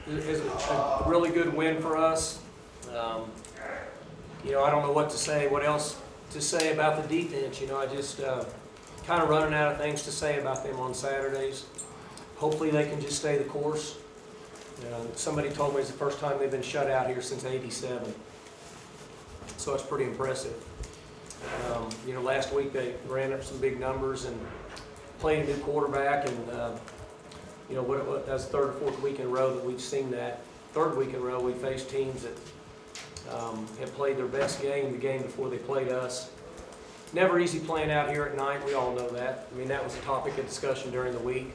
is a really good win for us. You know, I don't know what to say, what else to say about the defense. You know, I just kind of running out of things to say about them on Saturdays. Hopefully they can just stay the course. Somebody told me it's the first time they've been shut out here since '87. So it's pretty impressive. You know, last week they ran up some big numbers and played a new quarterback, and you know, that's the third or fourth week in a row that we've seen that. Third week in a row we faced teams that have played their best game the game before they played us. Never easy playing out here at night, we all know that. I mean, that was a topic of discussion during the week.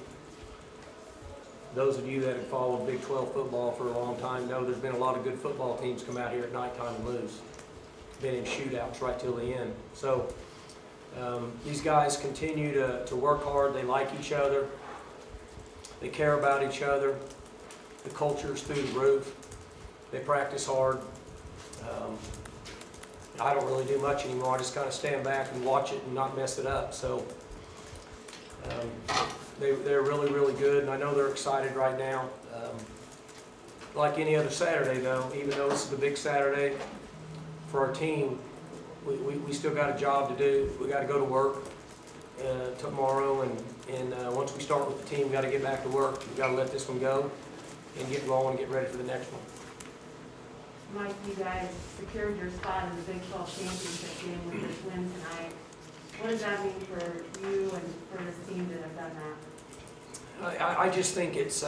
Those of you that have followed Big 12 football for a long time know there's been a lot of good football teams come out here at nighttime and lose. Been in shootouts right till the end. So these guys continue to work hard. They like each other. They care about each other. The culture is through the roof. They practice hard. I don't really do much anymore. I just kind of stand back and watch it and not mess it up. So they're really, really good, and I know they're excited right now. Like any other Saturday, though, even though this is the big Saturday for our team, we still got a job to do. We got to go to work tomorrow, and once we start with the team, we got to get back to work. We got to let this one go and get rolling and get ready for the next one. Mike, you guys secured your spot in the Big 12 championship game with this win tonight. What does that mean for you and for this team to have done that? I just think it's,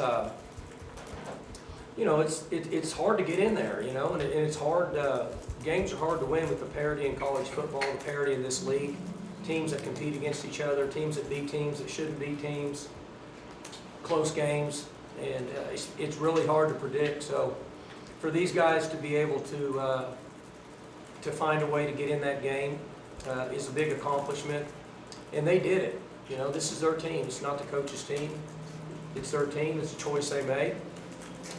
you know, it's hard to get in there, you know, and it's hard. Games are hard to win with the parity in college football, the parity in this league. Teams that compete against each other, teams that beat teams that shouldn't beat teams, close games, and it's really hard to predict. So for these guys to be able to find a way to get in that game is a big accomplishment, and they did it. You know, this is their team. It's not the coach's team. It's their team. It's a choice they made.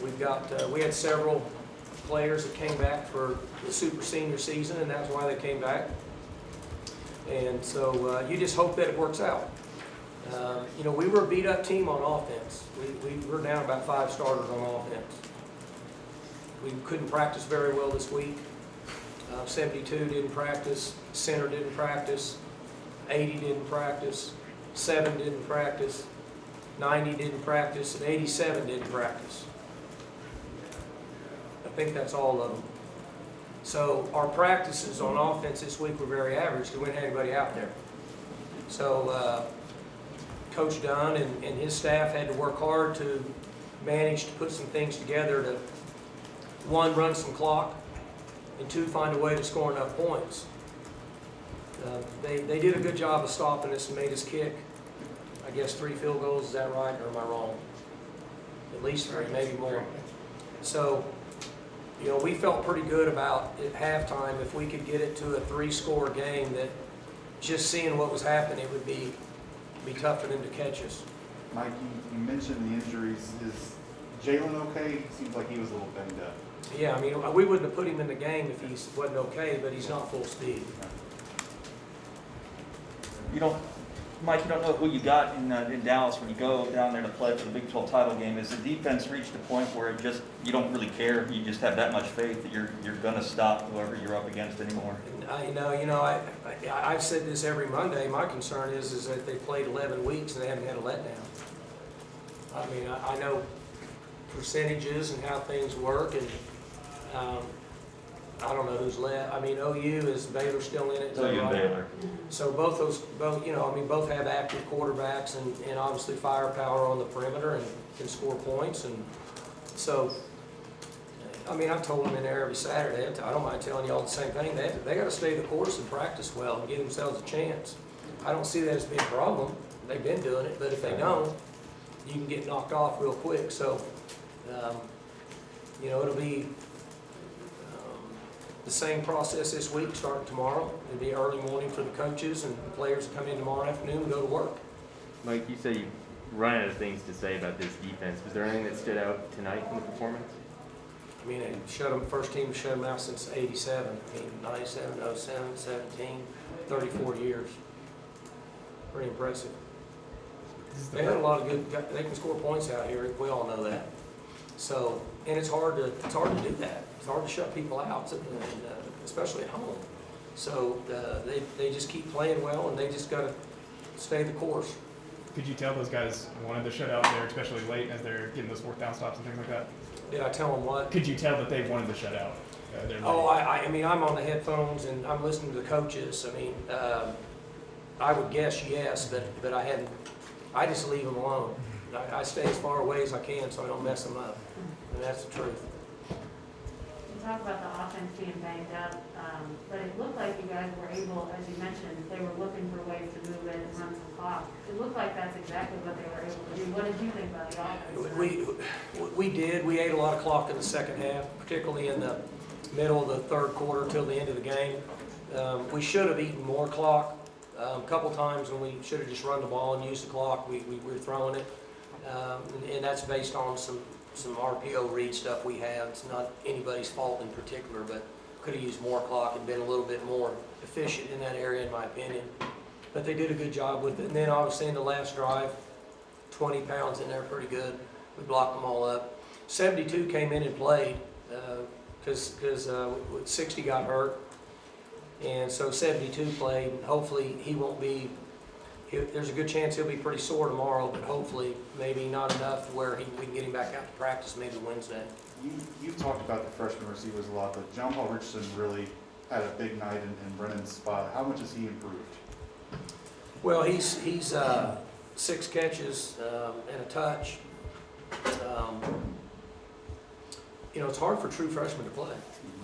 We had several players that came back for the super senior season, and that's why they came back. And so you just hope that it works out. You know, we were a beat-up team on offense. We were down about 5 starters on offense. We couldn't practice very well this week. 72 didn't practice, center didn't practice, 80 didn't practice, 7 didn't practice, 90 didn't practice, and 87 didn't practice. I think that's all of them. So our practices on offense this week were very average because we didn't have anybody out there. So Coach Dunn and his staff had to work hard to manage to put some things together to, 1, run some clock, and 2, find a way to score enough points. They did a good job of stopping us and made us kick, I guess, 3 field goals. Is that right, or am I wrong? At least 3, maybe more. So, you know, we felt pretty good about at halftime if we could get it to a 3-score game, that just seeing what was happening, it would be tough for them to catch us. Mike, you mentioned the injuries. Is Jalen okay? Seems like he was a little banged up. Yeah, I mean, we wouldn't have put him in the game if he wasn't okay, but he's not full speed. You don't, Mike, you don't know who you got in Dallas when you go down there to play for the Big 12 title game. Has the defense reached a point where it just, you don't really care? You just have that much faith that you're going to stop whoever you're up against anymore? I've said this every Monday. My concern is that they played 11 weeks and they haven't had a letdown. I mean, I know percentages and how things work, and I don't know who's left. I mean, OU, is Baylor still in it? OU and Baylor. So both have active quarterbacks and obviously firepower on the perimeter and can score points. And so, I mean, I've told them in there every Saturday, I don't mind telling you all the same thing. They got to stay the course and practice well and give themselves a chance. I don't see that as being a problem. They've been doing it, but if they don't, you can get knocked off real quick. So, you know, it'll be the same process this week, starting tomorrow. It'll be early morning for the coaches, and the players come in tomorrow afternoon and go to work. Mike, you say you run out of things to say about this defense. Was there anything that stood out tonight in the performance? I mean, first team shut them out since '87. I mean, 97, 07, 17, 34 years. Pretty impressive. They had a lot of good, they can score points out here. We all know that. So, and it's hard to do that. It's hard to shut people out, especially at home. So they just keep playing well, and they just got to stay the course. Could you tell those guys wanted the shutout there, especially late as they're getting those fourth down stops and things like that? Did I tell them what? Could you tell that they wanted the shutout? Oh, I mean, I'm on the headphones and I'm listening to the coaches. I mean, I would guess yes, but I just leave them alone. I stay as far away as I can so I don't mess them up, and that's the truth. You talk about the offense being banged up, but it looked like you guys were able, as you mentioned, they were looking for ways to move in and run some clock. It looked like that's exactly what they were able to do. What did you think about the offense? We did. We ate a lot of clock in the second half, particularly in the middle of the third quarter till the end of the game. We should have eaten more clock. A couple times when we should have just run the ball and used the clock, we were throwing it. And that's based on some RPO read stuff we have. It's not anybody's fault in particular, but could have used more clock and been a little bit more efficient in that area, in my opinion. But they did a good job with it. And then obviously in the last drive, 20 pounds in there, pretty good. We blocked them all up. 72 came in and played because 60 got hurt. And so 72 played. Hopefully he won't be, there's a good chance he'll be pretty sore tomorrow, but hopefully maybe not enough where we can get him back out to practice maybe Wednesday. You've talked about the freshman receivers a lot, but John Paul Richardson really had a big night in Brennan's spot. How much has he improved? Well, he's 6 catches and a touch. You know, it's hard for true freshmen to play.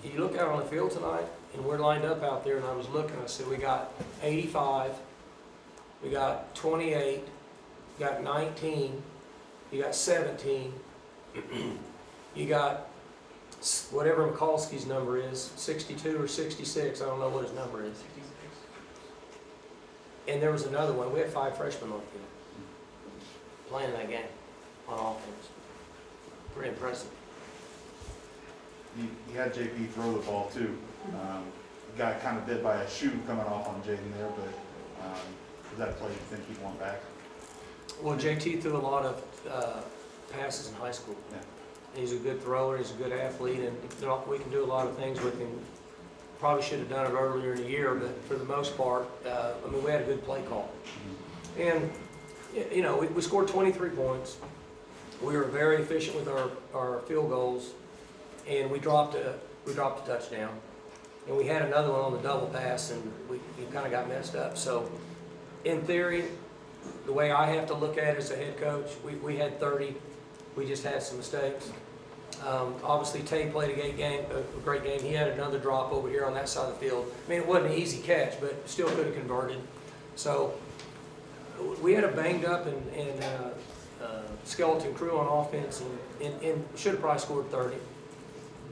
You look out on the field tonight, and we're lined up out there, and I was looking, I said, we got 85, we got 28, we got 19, you got 17, you got whatever Mikulski's number is, 62 or 66, I don't know what his number is. And there was another one, we had 5 freshmen on the field playing that game on offense. Pretty impressive. He had JP throw the ball too. Got kind of bit by a shoe coming off on Jaden there, but is that a play you think he'd want back? Well, JT threw a lot of passes in high school. Yeah. He's a good thrower, he's a good athlete, and we can do a lot of things with him. Probably should have done it earlier in the year, but for the most part, I mean, we had a good play call. And, you know, we scored 23 points. We were very efficient with our field goals, and we dropped a touchdown. And we had another one on the double pass, and we kind of got messed up. So, in theory, the way I have to look at it as a head coach, we had 30. We just had some mistakes. Obviously, Tay played a great game. He had another drop over here on that side of the field. I mean, it wasn't an easy catch, but still could have converted. So, we had a banged up and skeleton crew on offense, and should have probably scored 30.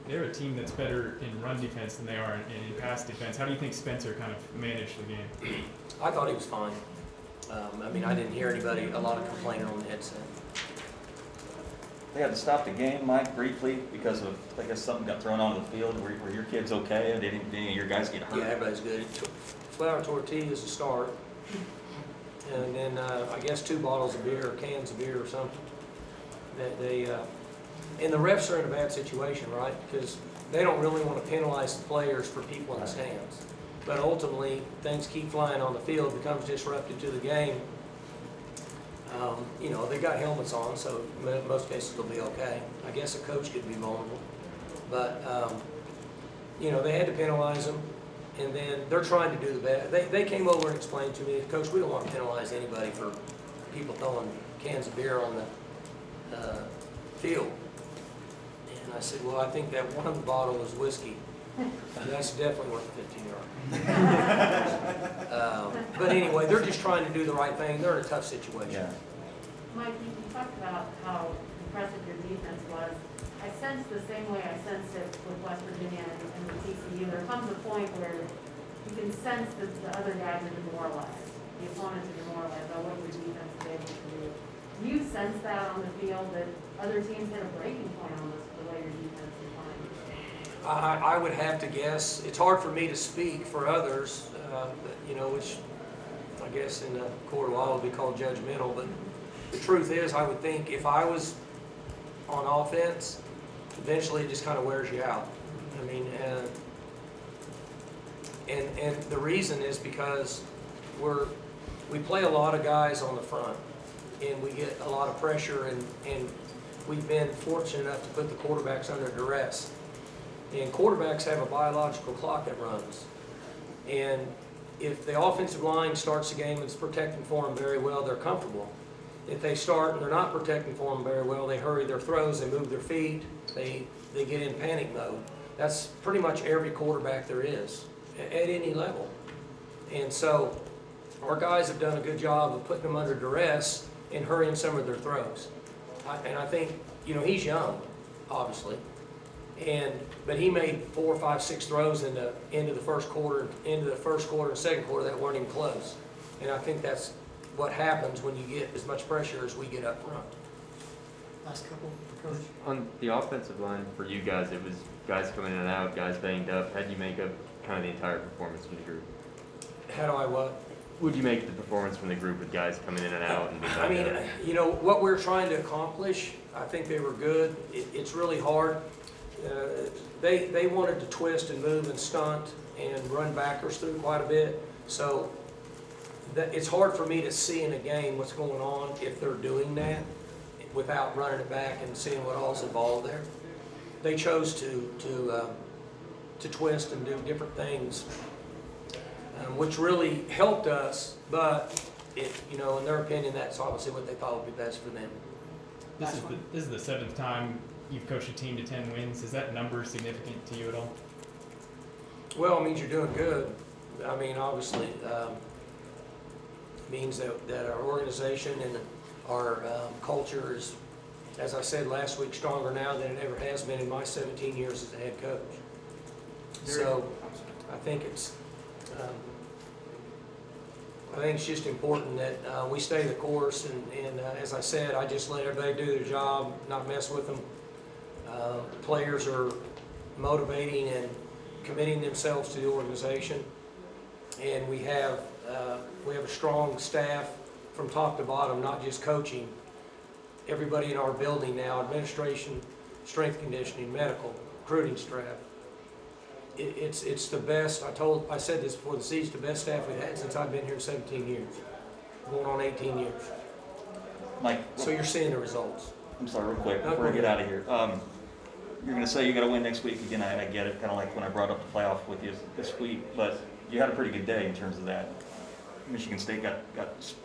They're a team that's better in run defense than they are in pass defense. How do you think Spencer kind of managed the game? I thought he was fine. I mean, I didn't hear a lot of complaining on the headset. They had to stop the game, Mike, briefly because of, I guess, something got thrown onto the field. Were your kids okay? Did any of your guys get hurt? Yeah, everybody's good. Flour tortillas to start, and then I guess 2 bottles of beer or cans of beer or something. And the refs are in a bad situation, right? Because they don't really want to penalize the players for people in the stands. But ultimately, things keep flying on the field, becomes disruptive to the game. You know, they got helmets on, so in most cases they'll be okay. I guess a coach could be vulnerable. But, you know, they had to penalize them, and then they're trying to do the best. They came over and explained to me, Coach, we don't want to penalize anybody for people throwing cans of beer on the field. And I said, well, I think that one bottle was whiskey. That's definitely worth a 15-yard. But anyway, they're just trying to do the right thing. They're in a tough situation. Yeah. Mike, you talked about how impressive your defense was. I sensed the same way I sensed it with West Virginia and the TCU. There comes a point where you can sense that the other guys are demoralized. The opponents are demoralized by what your defense is able to do. Do you sense that on the field, that other teams hit a breaking point on this, the way your defense is playing? I would have to guess. It's hard for me to speak for others, you know, which I guess in the court of law would be called judgmental. But the truth is, I would think if I was on offense, eventually it just kind of wears you out. I mean, and the reason is because we play a lot of guys on the front, and we get a lot of pressure, and we've been fortunate enough to put the quarterbacks under duress. And quarterbacks have a biological clock that runs. And if the offensive line starts the game and is protecting for them very well, they're comfortable. If they start and they're not protecting for them very well, they hurry their throws, they move their feet, they get in panic mode. That's pretty much every quarterback there is at any level. And so our guys have done a good job of putting them under duress and hurrying some of their throws. And I think, you know, he's young, obviously, but he made 4, 5, 6 throws in the end of the first quarter and second quarter that weren't even close. And I think that's what happens when you get as much pressure as we get up front. Last couple, Coach. On the offensive line for you guys, it was guys coming in and out, guys banged up. How'd you make up kind of the entire performance from the group? How do I what? Would you make the performance from the group with guys coming in and out and being I mean, banged up? you know, what we're trying to accomplish, I think they were good. It's really hard. They wanted to twist and move and stunt and run backers through quite a bit. So it's hard for me to see in a game what's going on if they're doing that without running it back and seeing what all's involved there. They chose to twist and do different things, which really helped us. But you know, in their opinion, that's obviously what they thought would be best for them. This is the 7th time you've coached a team to 10 wins. Is that number significant to you at all? Well, it means you're doing good. I mean, obviously, means that our organization and our culture is, as I said last week, stronger now than it ever has been in my 17 years as a head coach. So I think it's just important that we stay the course, and as I said, I just let everybody do their job, not mess with them. Players are motivating and committing themselves to the organization, and we have a strong staff from top to bottom, not just coaching. Everybody in our building now, administration, strength conditioning, medical, recruiting staff. It's the best. I said this before the season, the best staff we've had since I've been here 17 years, going on 18 years. Mike, So you're seeing the results. I'm sorry, real quick, No, before go we get ahead. out of here. You're going to say you got to win next week. Again, I get it, kind of like when I brought up the playoff with you this week, but you had a pretty good day in terms of that. Michigan State got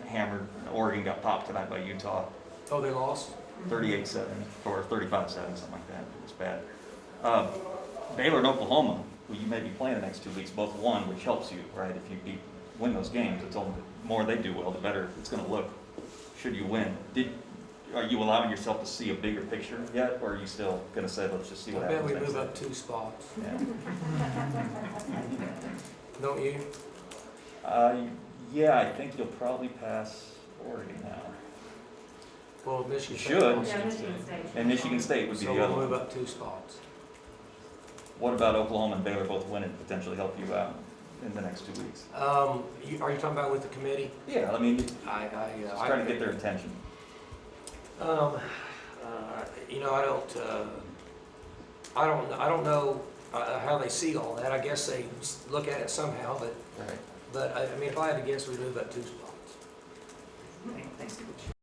hammered. Oregon got popped tonight by Utah, Oh, they lost? 38-7 or 35-7, something like that. It was bad. Baylor and Oklahoma, who you may be playing the next 2 weeks, both won, which helps you, right? If you win those games, the more they do well, the better it's going to look. Should you win? Are you allowing yourself to see a bigger picture yet, or are you still going to say, let's just see what I bet happens we next move time? up 2 spots. Yeah. Don't you? Yeah, I think you'll probably pass Oregon now. Well, Michigan You State should. lost. Yeah, Michigan State. And Michigan State would be So the other we'll move one. up 2 spots. What about Oklahoma and Baylor both winning, potentially help you out in the next 2 weeks? Are you talking about with the committee? Yeah, I mean, just I trying to get their attention. You know, I don't know how they see all that. I guess they look at it somehow, Right. but I mean, if I had to guess, we'd move up 2 spots. Thanks, Coach.